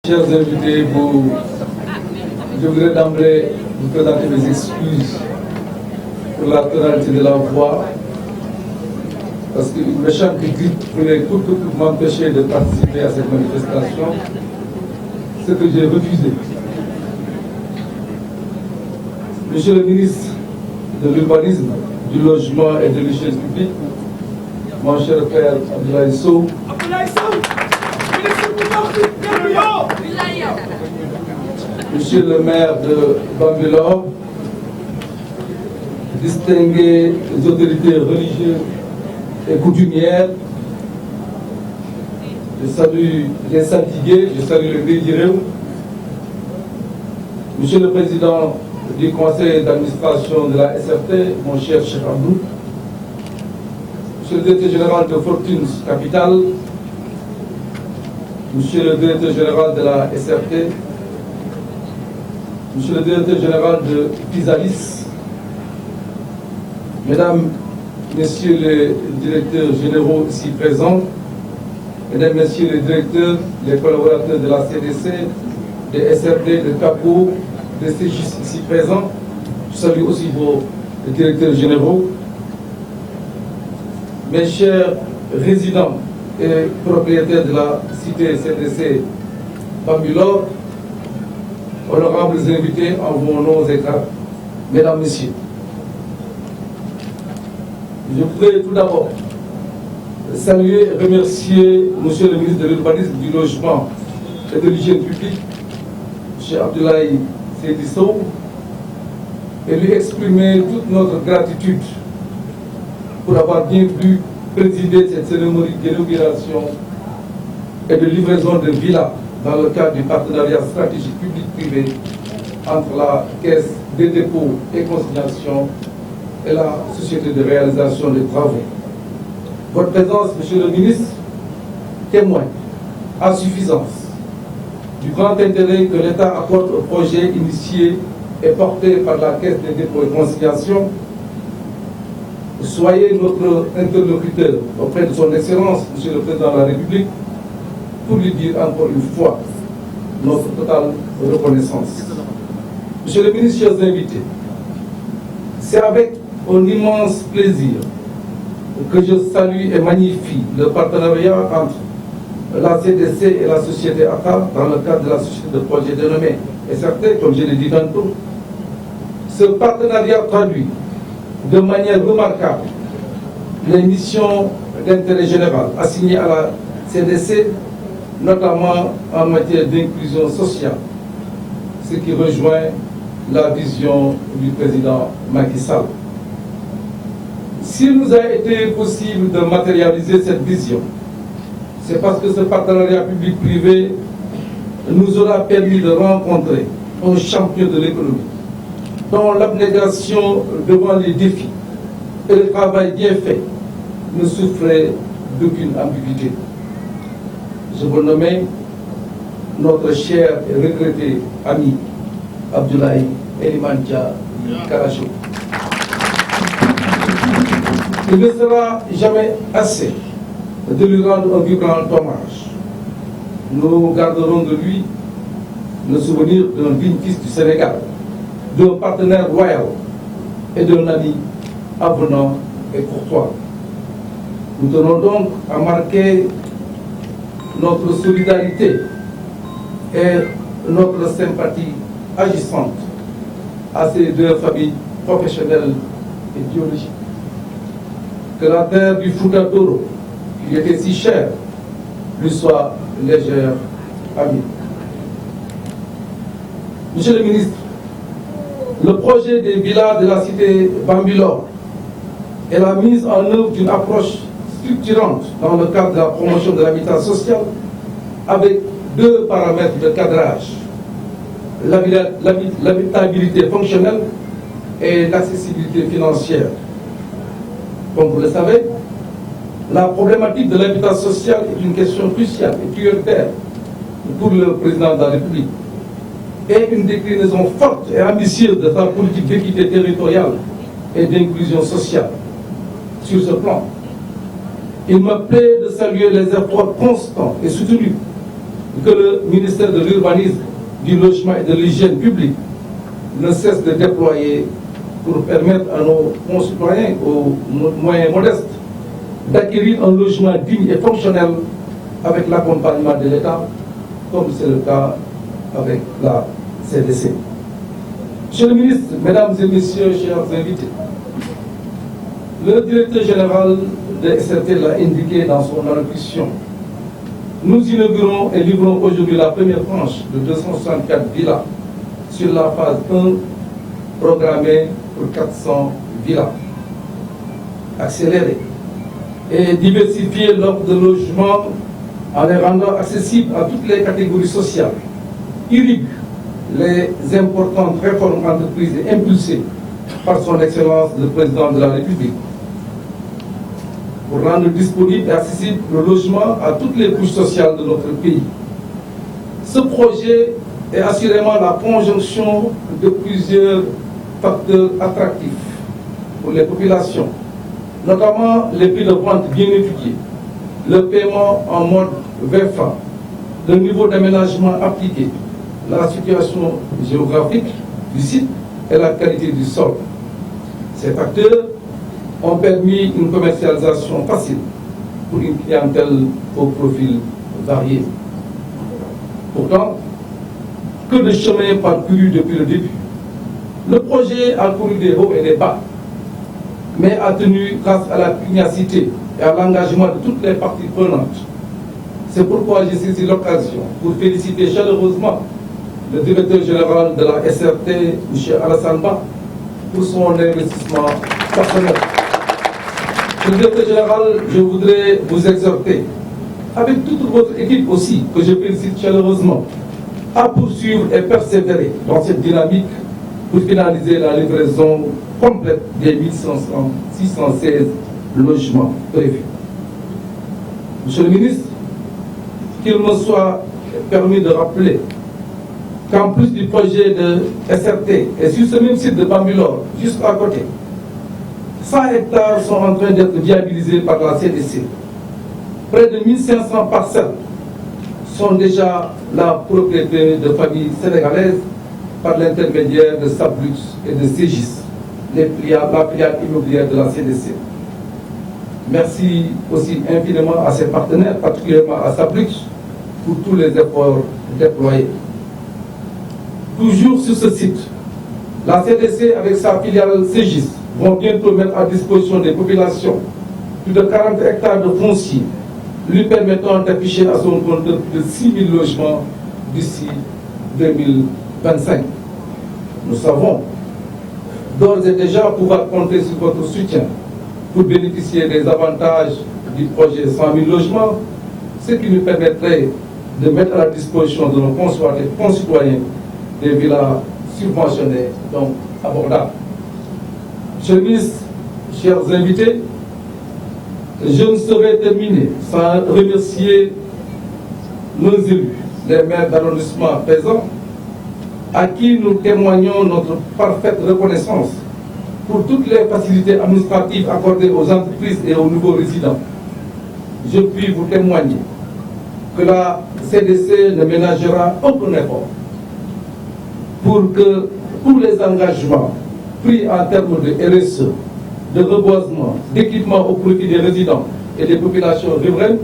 Chers invités, je voudrais d'emblée vous présenter mes excuses pour la tonalité de la voix, parce qu'une méchante critique voulait coûte que coûte m'empêcher de participer à cette manifestation, ce que j'ai refusé. Monsieur le ministre de l'Urbanisme, du Logement et de l'Hygiène publique, mon cher frère Abdoulaye Sow, Monsieur le maire de Bambilor, distinguées autorités religieuses et coutumières, je salue les saltigués, je salue le Grédireu, Monsieur le président du conseil d'administration de la SRT, mon cher Cheikh Abdou, Monsieur le directeur général de Fortunes Capital, Monsieur le directeur général de la SRT, Monsieur le directeur général de Pisalis, Mesdames, Messieurs les directeurs généraux ici présents, Mesdames, Messieurs les directeurs, les collaborateurs de la CDC, des SRD, de CAPO, des CGIS ici présents, je salue aussi vos directeurs généraux, mes chers résidents et propriétaires de la cité CDC Bambilor, honorables invités en vos noms et cadres, Mesdames, Messieurs. Je voudrais tout d'abord saluer et remercier Monsieur le ministre de l'Urbanisme, du Logement et de l'Hygiène publique, M. Abdoulaye Seydou Sow, et lui exprimer toute notre gratitude pour avoir bien pu présider cette cérémonie d'inauguration et de livraison de villas dans le cadre du partenariat stratégique public-privé entre la Caisse des dépôts et consignations et la Société de réalisation des travaux. Votre présence, Monsieur le ministre, témoigne à suffisance du grand intérêt que l'État accorde au projet initié et porté par la Caisse des dépôts et consignations. Soyez notre interlocuteur auprès de son Excellence, Monsieur le Président de la République, pour lui dire encore une fois notre totale reconnaissance. Monsieur le ministre, chers invités, c'est avec un immense plaisir que je salue et magnifie le partenariat entre la CDC et la société ACA dans le cadre de la société de projet dénommée SRT, comme je l'ai dit tantôt. Ce partenariat traduit de manière remarquable les missions d'intérêt général assignées à la CDC, notamment en matière d'inclusion sociale, ce qui rejoint la vision du président Macky Sall. S'il nous a été possible de matérialiser cette vision, c'est parce que ce partenariat public-privé nous aura permis de rencontrer un champion de l'économie, dont l'abnégation devant les défis et le travail bien fait ne souffrait d'aucune ambiguïté. Je vous nomme notre cher et regretté ami Abdoulaye Elimantia Karacho. Il ne sera jamais assez de lui rendre un vibrant hommage. Nous garderons de lui le souvenir d'un digne fils du Sénégal, d'un partenaire loyal et d'un ami avenant et courtois. Nous tenons donc à marquer notre solidarité et notre sympathie agissante à ces deux familles professionnelles et biologiques. Que la terre du Fouta Doro, qui était si chère, lui soit légère amie. Monsieur le ministre, le projet des villas de la cité Bambilor et la mise en œuvre d'une approche structurante dans le cadre de la promotion de l'habitat social avec deux paramètres de cadrage, l'habitabilité fonctionnelle et l'accessibilité financière. Comme vous le savez, la problématique de l'habitat social est une question cruciale et prioritaire pour le président de la République et une déclinaison forte et ambitieuse de sa politique d'équité territoriale et d'inclusion sociale. Sur ce plan, il me plaît de saluer les efforts constants et soutenus que le ministère de l'Urbanisme, du Logement et de l'Hygiène publique ne cesse de déployer pour permettre à nos concitoyens aux moyens modestes d'acquérir un logement digne et fonctionnel avec l'accompagnement de l'État, comme c'est le cas avec la CDC. Monsieur le ministre, mesdames et messieurs, chers invités, le directeur général de SRT l'a indiqué dans son allocution. Nous inaugurons et livrons aujourd'hui la première tranche de 264 villas sur la phase 1 programmée pour 400 villas. Accélérer et diversifier l'offre de logement en les rendant accessibles à toutes les catégories sociales, irrigue les importantes réformes entreprises et impulsées par son Excellence le Président de la République pour rendre disponible et accessible le logement à toutes les couches sociales de notre pays. Ce projet est assurément la conjonction de plusieurs facteurs attractifs pour les populations, notamment les prix de vente bien étudiés, le paiement en mode VFA, le niveau d'aménagement appliqué, la situation géographique du site et la qualité du sol. Ces facteurs ont permis une commercialisation facile pour une clientèle au profil varié. Pourtant, que de chemin parcouru depuis le début. Le projet a couru des hauts et des bas, mais a tenu grâce à la pugnacité et à l'engagement de toutes les parties prenantes. C'est pourquoi j'ai saisi l'occasion pour féliciter chaleureusement le directeur général de la SRT, M. Alassane Ba, pour son investissement personnel. Le directeur général, je voudrais vous exhorter, avec toute votre équipe aussi, que je félicite chaleureusement, à poursuivre et persévérer dans cette dynamique pour finaliser la livraison complète des 616 logements prévus. Monsieur le ministre, qu'il me soit permis de rappeler qu'en plus du projet de SRT et sur ce même site de Bambilor, juste à côté, 100 hectares sont en train d'être viabilisés par la CDC. Près de 1500 parcelles sont déjà la propriété de familles sénégalaises par l'intermédiaire de Sablux et de Ségis, la filiale immobilière de la CDC. Merci aussi infiniment à ses partenaires, particulièrement à Sablux, pour tous les efforts déployés. Toujours sur ce site, la CDC avec sa filiale Ségis vont bientôt mettre à disposition des populations plus de 40 hectares de foncier, lui permettant d'afficher à son compteur plus de 6 000 logements d'ici 2025. Nous savons d'ores et déjà pouvoir compter sur votre soutien pour bénéficier des avantages du projet 100 000 logements, ce qui nous permettrait de mettre à la disposition de nos concitoyens des villas subventionnées, donc abordables. Monsieur le ministre, chers invités, je ne saurais terminer sans remercier nos élus, les maires d'arrondissement présents, à qui nous témoignons notre parfaite reconnaissance pour toutes les facilités administratives accordées aux entreprises et aux nouveaux résidents. Je puis vous témoigner que la CDC ne ménagera aucun effort pour que tous les engagements pris en termes de RSE, de reboisement, d'équipement au profit des résidents et des populations riveraines